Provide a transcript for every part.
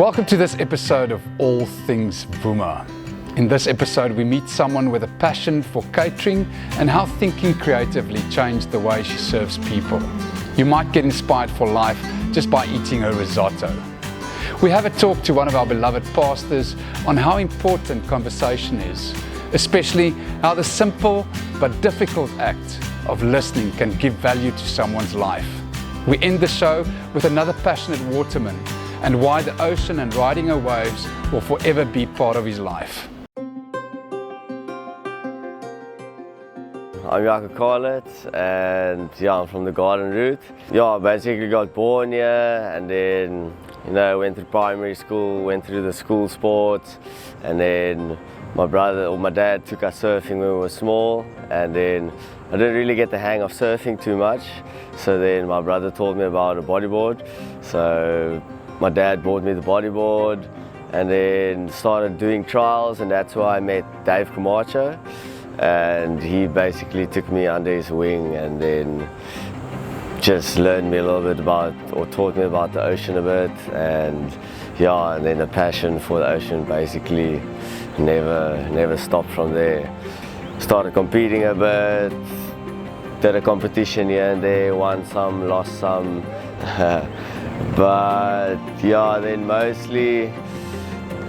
Welcome to this episode of All Things Vuma. In this episode, we meet someone with a passion for catering and how thinking creatively changed the way she serves people. You might get inspired for life just by eating a risotto. We have a talk to one of our beloved pastors on how important conversation is, especially how the simple but difficult act of listening can give value to someone's life. We end the show with another passionate waterman and why the ocean and riding her waves will forever be part of his life. I'm Jaco Calitz, and I'm from the garden route. I basically got born here and then went through primary school, went through the school sports, and then my dad took us surfing when we were small, and then I didn't really get the hang of surfing too much, so then my brother told me about a bodyboard. So my dad bought me the bodyboard and then started doing trials, and that's where I met Dave Camacho, and he basically took me under his wing and then just learned me a little bit about, or taught me about the ocean a bit, and then the passion for the ocean basically never stopped from there. Started competing a bit, did a competition here and there, won some, lost some. But then mostly,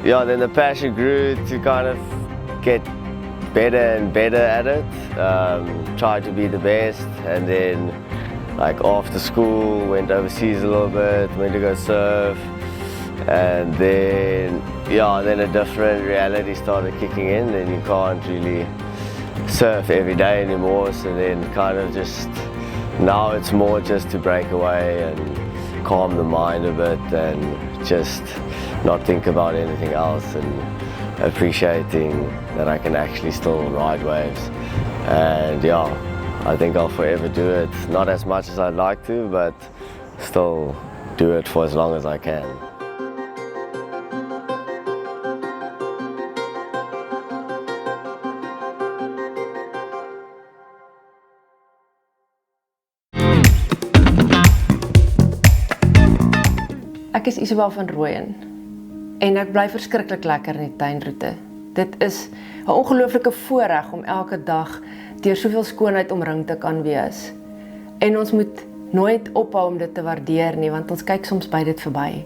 then the passion grew to kind of get better and better at it, try to be the best, and then like after school went overseas a little bit, went to go surf, and then a different reality started kicking in, and you can't really surf every day anymore, so then kind of just now it's more just to break away and calm the mind a bit and just not think about anything else, and appreciating that I can actually still ride waves. And I think I'll forever do it, not as much as I'd like to, but still do it for as long as I can. Ek is Isabel Van Rooyen en ek bly verskriklik lekker in die tuinroete. Dit is 'n ongelooflike voorreg om elke dag deur soveel skoonheid omring te kan wees. En ons moet nooit ophou om dit te waardeer nie, want ons kyk soms by dit verby.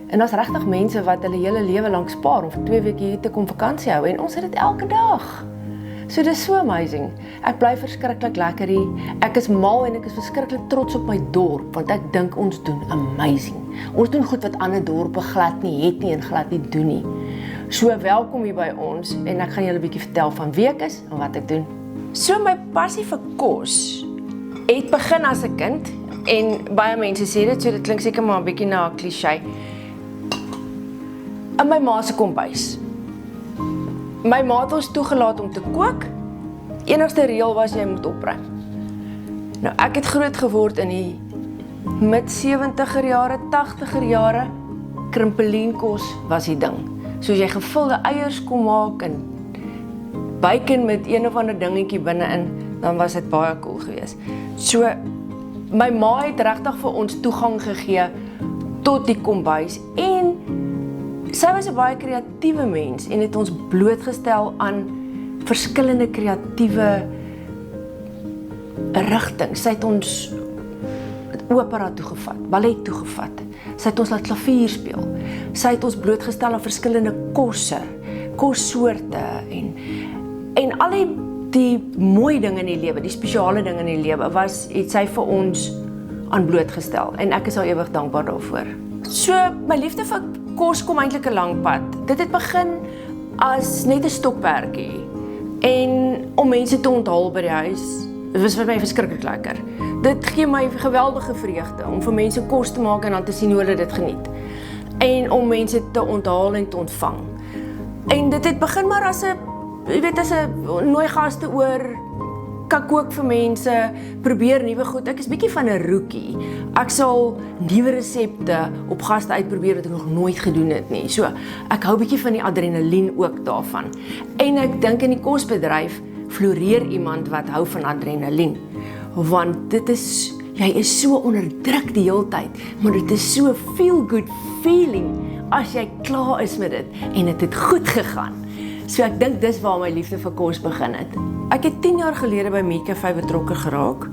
En daar's regtig mense wat hulle hele lewe lank spaar om vir 2 weke hier te kom vakansie hou, en ons het dit elke dag. So dis so amazing. Ek bly verskriklik lekker hier. Ek is mal en ek is verskriklik trots op my dorp, want ek dink ons doen amazing. Ons doen goed wat ander dorpe glad nie het nie en glad nie doen nie. So welkom hier by ons, en ek gaan julle 'n bietjie vertel van wie ek is en wat ek doen. So my passie vir kos het begin as 'n kind, en baie mense sê dit, so dit klink seker maar 'n bietjie na 'n kliseë. In my ma se kombuis. My ma het ons toegelaat om te kook. Enigste reël was jy moet opruim. Nou ek het groot geword in die mid 70er jare, 80er jare. Krimpelienkos was die ding. Soos jy gevulde eiers kon maak en bacon met een of ander dingetjie binne-in, dan was dit baie cool geweest. So my ma het regtig vir ons toegang gegee tot die kombuis, en sy was 'n baie kreatiewe mens en het ons blootgestel aan verskillende kreatiewe rigtings. Sy het ons opera toegevat, ballet toegevat. Sy het ons laat klavier speel. Sy het ons blootgestel aan verskillende kossoorte en al die mooi dinge in die lewe, die spesiale dinge in die lewe het sy vir ons aan blootgestel, en ek is al ewig dankbaar daarvoor. So my liefde vir kos kom eintlik 'n lang pad. Dit het begin as net 'n stokperdjie, en om mense te onthaal by die huis, dit was vir my verskriklik lekker. Dit gee my geweldige vreugde om vir mense kos te maak en dan te sien hoe hulle dit geniet, en om mense te onthaal en te ontvang. En dit het begin maar as 'n nooi gaste oor, kan kook vir mense, probeer nuwe goed. Ek is bietjie van 'n rookie. Ek sal nuwe resepte op gaste uitprobeer wat ek nog nooit gedoen het nie. So ek hou bietjie van die adrenalien ook daarvan. En ek dink in die kosbedryf floreer iemand wat hou van adrenalien, want dit is jy is so onder druk die hele tyd, maar dit is so feel good feeling as jy klaar is met dit en dit het goed gegaan. So ek dink dis waar my liefde vir kos begin het. Ek het 10 jaar gelede by Meat Cafe betrokke geraak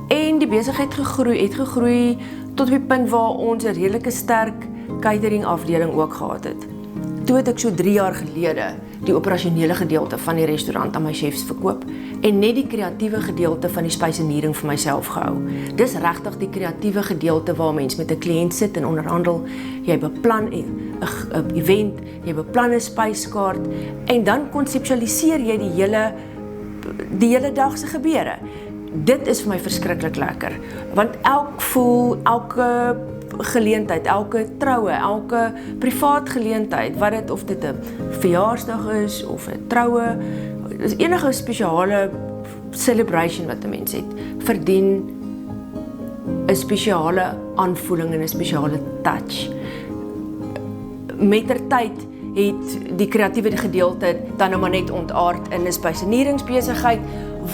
en die besigheid het gegroei tot op die punt waar ons 'n redelike sterk catering afdeling ook gehad het. Toe het ek so 3 jaar gelede die operasionele gedeelte van die restaurant aan my chefs verkoop en net die kreatiewe gedeelte van die spysenering vir myself gehou. Dis regtig die kreatiewe gedeelte waar mens met 'n kliënt sit en onderhandel, jy beplan 'n event, jy beplan 'n spyskaart en dan konseptualiseer jy die hele dag se gebeure. Dit is vir my verskriklik lekker, want elke geleentheid, elke troue, elke privaat geleentheid, of dit 'n verjaarsdag is of 'n troue, enige spesiale celebration wat 'n mens het, verdien 'n spesiale aanvoeling en 'n spesiale touch. Mettertyd het die kreatiewe gedeelte dan nou maar net ontaard in 'n spyseneringsbesigheid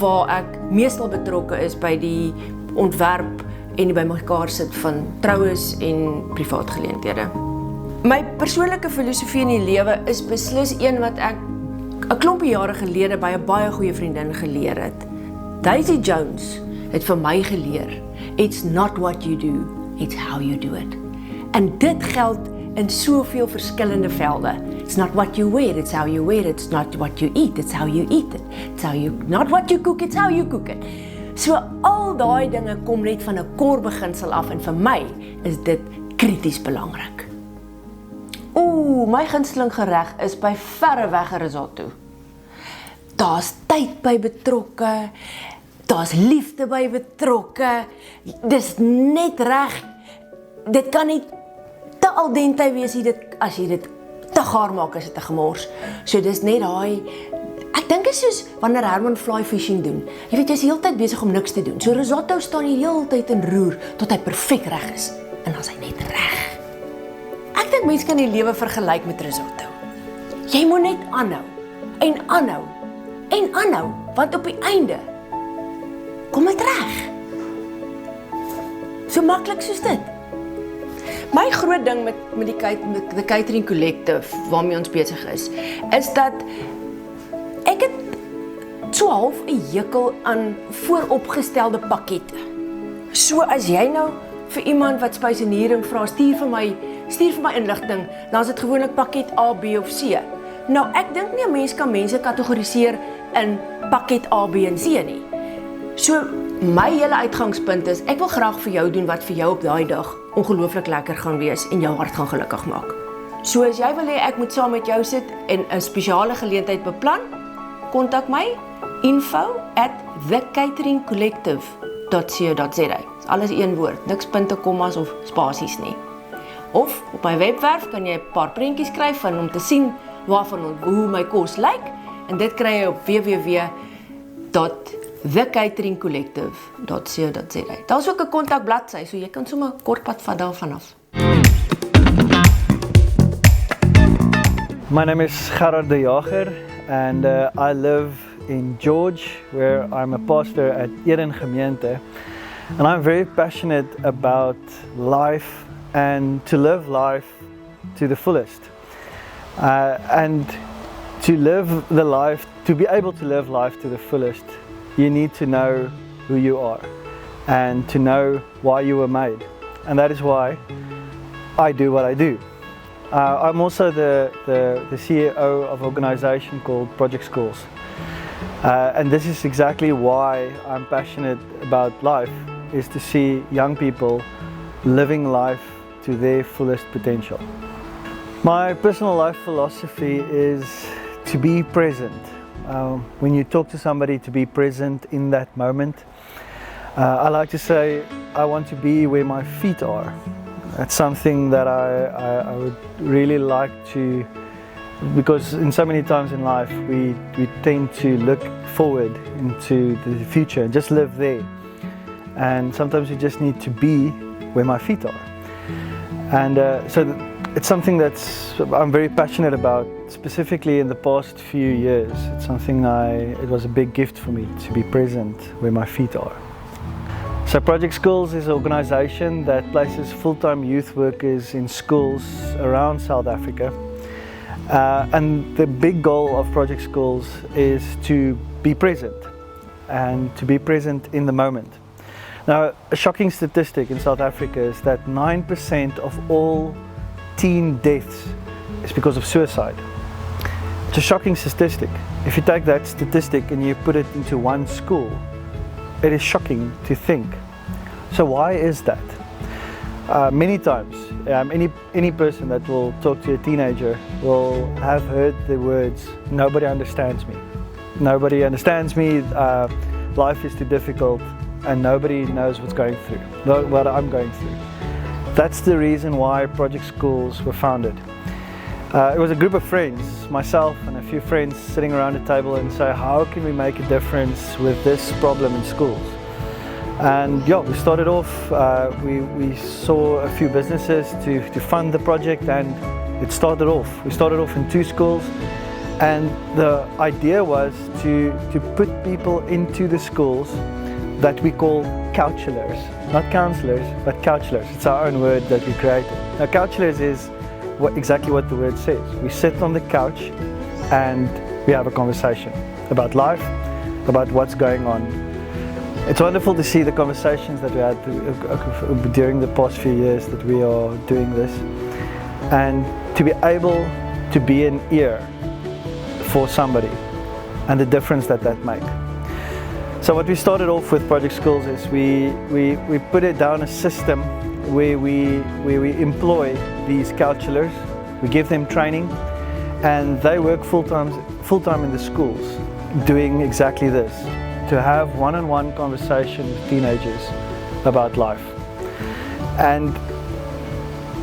waar ek meestal betrokke is by die ontwerp en die bymekaar sit van troues en privaat geleenthede. My persoonlike filosofie in die lewe is beslis een wat ek 'n klompie jare gelede by 'n baie goeie vriendin geleer het. Daisy Jones het vir my geleer, it's not what you do, it's how you do it. En dit geld in soveel verskillende velde. It's not what you wear, it's how you wear it. It's not what you eat, it's how you eat it. It's not what you cook, it's how you cook it. So al daai dinge kom net van 'n core beginsel af en vir my is dit krities belangrik. My gunsteling gereg is by verre weg 'n risotto. Daar's tyd by betrokke, daar's liefde by betrokke, dis net reg. Dit kan nie te al dente wees as jy dit te gaar maak is dit 'n gemors. So dis net daai, ek dink dit is soos wanneer Herman fly fishing doen. Jy weet, jy's die hele tyd besig om niks te doen. So risotto staan die hele tyd in roer tot hy perfek reg is. En dan is hy net reg. Ek dink mense kan die lewe vergelyk met risotto. Jy moet net aanhou en aanhou en aanhou, want op die einde kom dit reg. So maklik soos dit. My groot ding met die catering collective waarmee ons besig is dat ek het so half 'n hekel aan vooropgestelde pakkette. So as jy nou vir iemand wat spysenering vra, stuur vir my inligting, dan is dit gewoonlik pakket A, B of C. Nou ek dink nie 'n mens kan mense kategoriseer in pakket A, B en C nie. So my hele uitgangspunt is, ek wil graag vir jou doen wat vir jou op daai dag ongelooflik lekker gaan wees en jou hart gaan gelukkig maak. So as jy wil hê ek moet saam met jou sit en 'n spesiale geleentheid beplan, kontak my info@thecateringcollective.co.za. Alles een woord, niks punte, kommas of spasies nie. Of op my webwerf kan jy 'n paar prentjies skryf om te sien hoe my kos lyk, en dit kry jy op www.thecateringcollective.co.za. Daar's ook 'n kontakbladsy, so jy kan sommer kort pad van daarvan af. My name is Gerhard the Jager, and I live in George, where I'm a pastor at Eden Gemeente, and I'm very passionate about life and to live life to the fullest, and to be able to live life to the fullest, you need to know who you are and to know why you were made, and that is why I do what I do. I'm also the CEO of an organization called Project Schools, and this is exactly why I'm passionate about life, is to see young people living life to their fullest potential. My personal life philosophy is to be present. When you talk to somebody, to be present in that moment. I like to say I want to be where my feet are. That's something that I would really like to, because in so many times in life we tend to look forward into the future and just live there, and sometimes you just need to be where my feet are, and so it's something I'm very passionate about, specifically in the past few years. It's something it was a big gift for me to be present where my feet are. So Project Schools is an organisation that places full-time youth workers in schools around South Africa. And the big goal of Project Schools is to be present and to be present in the moment. Now, a shocking statistic in South Africa is that 9% of all teen deaths is because of suicide. It's a shocking statistic. If you take that statistic and you put it into one school, it is shocking to think. So why is that? Many times, any person that will talk to a teenager will have heard the words, "Nobody understands me. Nobody understands me, life is too difficult, and nobody knows what I'm going through." That's the reason why Project Schools were founded. It was a group of friends, myself and a few friends sitting around a table and say, how can we make a difference with this problem in schools? And yeah, we started off, we saw a few businesses to fund the project, and we started off in 2 schools, and the idea was to put people into the schools that we call couchulars, not counsellors, but couchulars. It's our own word that we created. Now, couchulars is exactly what the word says. We sit on the couch and we have a conversation about life, about what's going on. It's wonderful to see the conversations that we had during the past few years that we are doing this, and to be able to be an ear for somebody and the difference that makes. So what we started off with Project Schools is we put it down a system where we employ these counsellors, we give them training, and they work full-time in the schools doing exactly this, to have one-on-one conversation with teenagers about life. And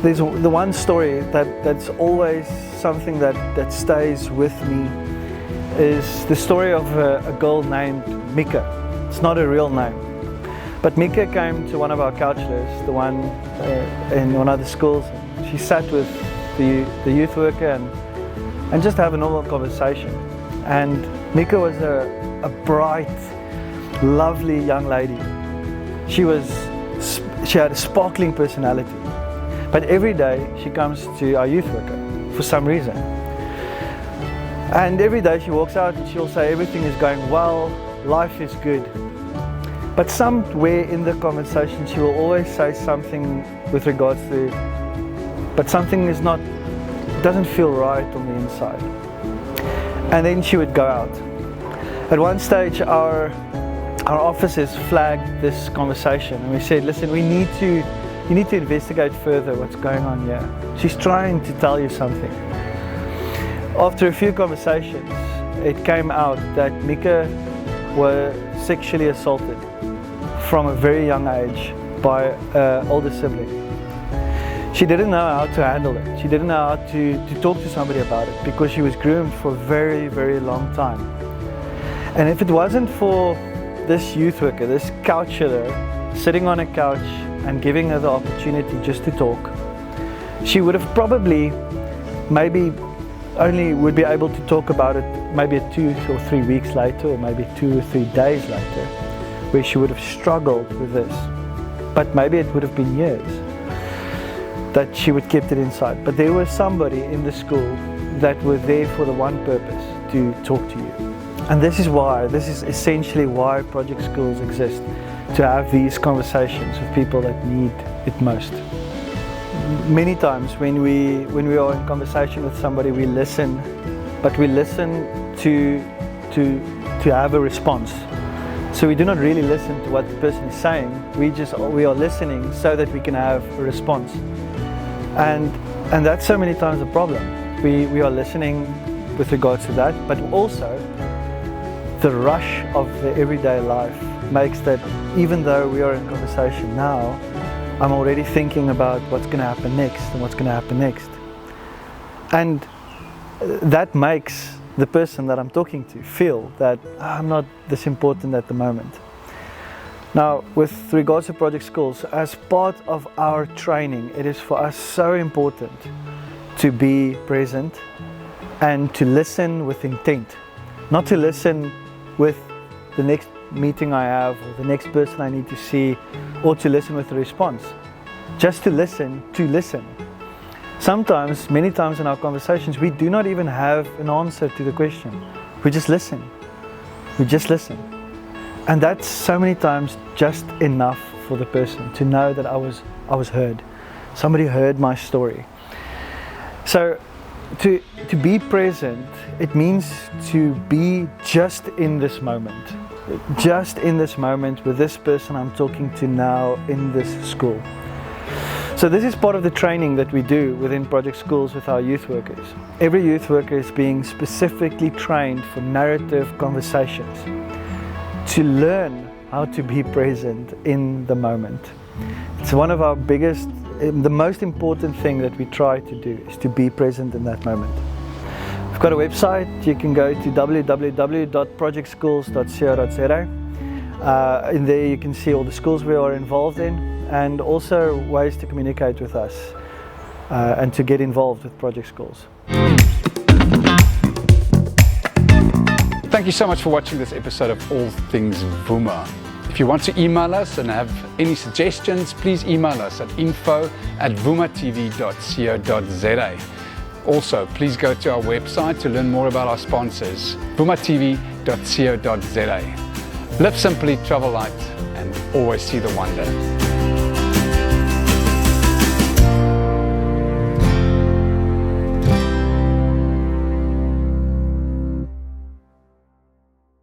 there's the one story that's always something that stays with me, is the story of a girl named Mika. It's not a real name, but Mika came to one of our counsellors, the one in one of the schools. She sat with the youth worker and just have a normal conversation. And Mika was a bright, lovely young lady. She had a sparkling personality, but every day she comes to our youth worker for some reason. And every day she walks out and she'll say everything is going well, life is good. But somewhere in the conversation she will always say something with regards to, but something doesn't feel right on the inside. And then she would go out. At one stage our officers flagged this conversation and we said, listen, you need to investigate further what's going on here. She's trying to tell you something. After a few conversations, it came out that Mika was sexually assaulted from a very young age by an older sibling. She didn't know how to handle it. She didn't know how to talk to somebody about it because she was groomed for a very, very long time. And if it wasn't for this youth worker, this counsellor, sitting on a couch and giving her the opportunity just to talk, she would have probably maybe only would be able to talk about it maybe 2 or 3 weeks later, or maybe 2 or 3 days later, where she would have struggled with this. But maybe it would have been years that she would keep it inside. But there was somebody in the school that were there for the one purpose, to talk to you. And this is essentially why Project Schools exist, to have these conversations with people that need it most. Many times when we are in conversation with somebody, we listen, but we listen to have a response. So we do not really listen to what the person is saying. We are listening so that we can have a response. And that's so many times the problem. We are listening with regards to that, but also the rush of the everyday life makes that even though we are in conversation now, I'm already thinking about what's going to happen next and what's going to happen next. And that makes the person that I'm talking to feel that I'm not this important at the moment. Now, with regards to Project Schools, as part of our training, it is for us so important to be present and to listen with intent, not to listen with the next meeting I have, or the next person I need to see, or to listen with a response. Just to listen. Sometimes, many times in our conversations, we do not even have an answer to the question. We just listen. And that's so many times just enough for the person to know that I was heard. Somebody heard my story. So to be present, it means to be just in this moment. Just in this moment with this person I'm talking to now in this school. So this is part of the training that we do within project schools with our youth workers. Every youth worker is being specifically trained for narrative conversations to learn how to be present in the moment. It's one of our biggest, the most important thing that we try to do is to be present in that moment. We've got a website. You can go to www.projectschools.co.za. In there you can see all the schools we are involved in, and also ways to communicate with us and to get involved with project schools. Thank you so much for watching this episode of All Things Vuma. If you want to email us and have any suggestions, please email us at info@vumatv.co.za. Also, please go to our website to learn more about our sponsors, vumatv.co.za. Live simply, travel light, and always see the wonder.